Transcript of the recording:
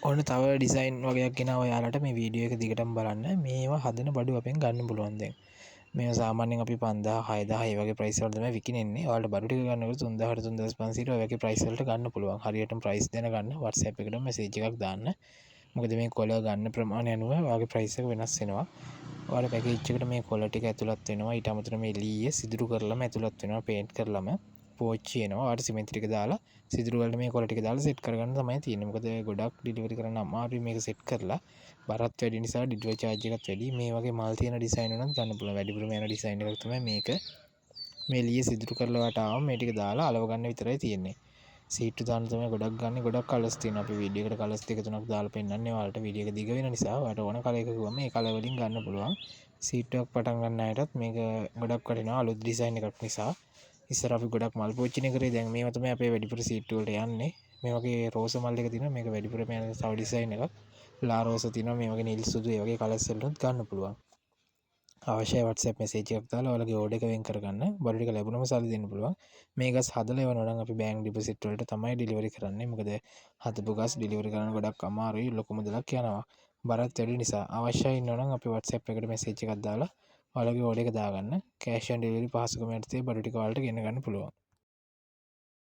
ඔන්න තව ඩිසයින් වගේක් ගෙනාවා ඔයාලට මේ වීඩියෝ එක දිගටම බලන්න. මේවා හදන බඩු අපෙන් ගන්න පුළුවන් දැන්. මේ සාමාන්‍යයෙන් අපි 5000 6000 ඒ වගේ ප්‍රයිස් වලට තමයි විකිනෙන්නේ. ඔයාලට බඩු ටික ගන්නකොට 3000 3500 ඔය වගේ ප්‍රයිස් වලට ගන්න පුළුවන්. හරියටම ප්‍රයිස් දැනගන්න WhatsApp එකට මෙසේජ් එකක් දාන්න. මොකද මේ කොළ ගන්න ප්‍රමාණය අනුව ඔයාගේ ප්‍රයිස් එක වෙනස් වෙනවා. ඔයාලා පැකේජ් එකට මේ කොළ ටික ඇතුළත් වෙනවා. ඊට අමතරව මේ ලීය සිදුරු කරලම ඇතුළත් වෙනවා. පේන්ට් කරලම පෝච්චි එනවා. ඔයාලට සිමෙන්ති ටික දාලා සිදුරු වලට මේ කොළ ටික දාලා සෙට් කරගන්න තමයි තියෙන්නේ. මොකද ගොඩක් ඩිලිවරි කරන්න අමාරුයි මේක සෙට් කරලා. බරත් වැඩි නිසා ඩිලිවරි charge එකත් වැඩි. මේ වගේ මල් තියෙන ඩිසයින් වලත් ගන්න පුළුවන්. වැඩිපුරම යන ඩිසයින් එකක් තමයි මේක. මේ ලීය සිදුරු කරලා වට ආවම මේ ටික දාලා අලව ගන්න විතරයි තියෙන්නේ. සීට්ටු දාන්න තමයි ගොඩක් ගන්න. ගොඩක් කලර්ස් තියෙනවා. අපි වීඩියෝ එකට කලර්ස් දෙක තුනක් දාලා පෙන්නන්නේ. ඔයාලට වීඩියෝ එක දිග වෙන නිසා ඔයාලට ඕන කලර් එකක ගිහුවම මේ කලර් වලින් ගන්න පුළුවන්. සීට්ටුවක් පටන් ගන්න අයටත් මේක ගොඩක් වටිනවා. අලුත් ඩිසයින් එකක් නිසා. ඉස්සර අපි ගොඩක් මල් පෝච්චිනේ කරේ. දැන් මේවා තමයි අපේ වැඩිපුර සීට්ටු වලට යන්නේ. මේ වගේ රෝස මල් එක තියෙනවා. මේක වැඩිපුරම යන තව ඩිසයින් එකක්. ලා රෝස තියෙනවා. මේ වගේ නිල් සුදු ඒ වගේ කලර්ස් වලට ගන්න පුළුවන්. අවශ්‍ය WhatsApp මෙසේජ් එකක් දාලා ඔයාලගේ ඕඩර් එක වෙන් කරගන්න. බඩු ටික ලැබුණම සල්ලි දෙන්න පුළුවන්. මේ ගස් හදලා එවනවා නම් අපි බෑන්ක් ඩිපොසිට් වලට තමයි ඩිලිවරි කරන්නේ. මොකද හදපු ගස් ඩිලිවරි කරන්න ගොඩක් අමාරුයි. ලොකු මුදලක් යනවා. බරත් වැඩි නිසා. අවශ්‍යයි ඉන්නවා නම් අපි WhatsApp එකට මෙසේජ් එකක් දාලා ඔයාලගේ ඕඩර් එක දාගන්න. කෑෂ් ඔන් ඩෙලිවරි පහසුකම යටතේ බඩු ටික ඔයාලට ගෙන ගන්න පුළුවන්.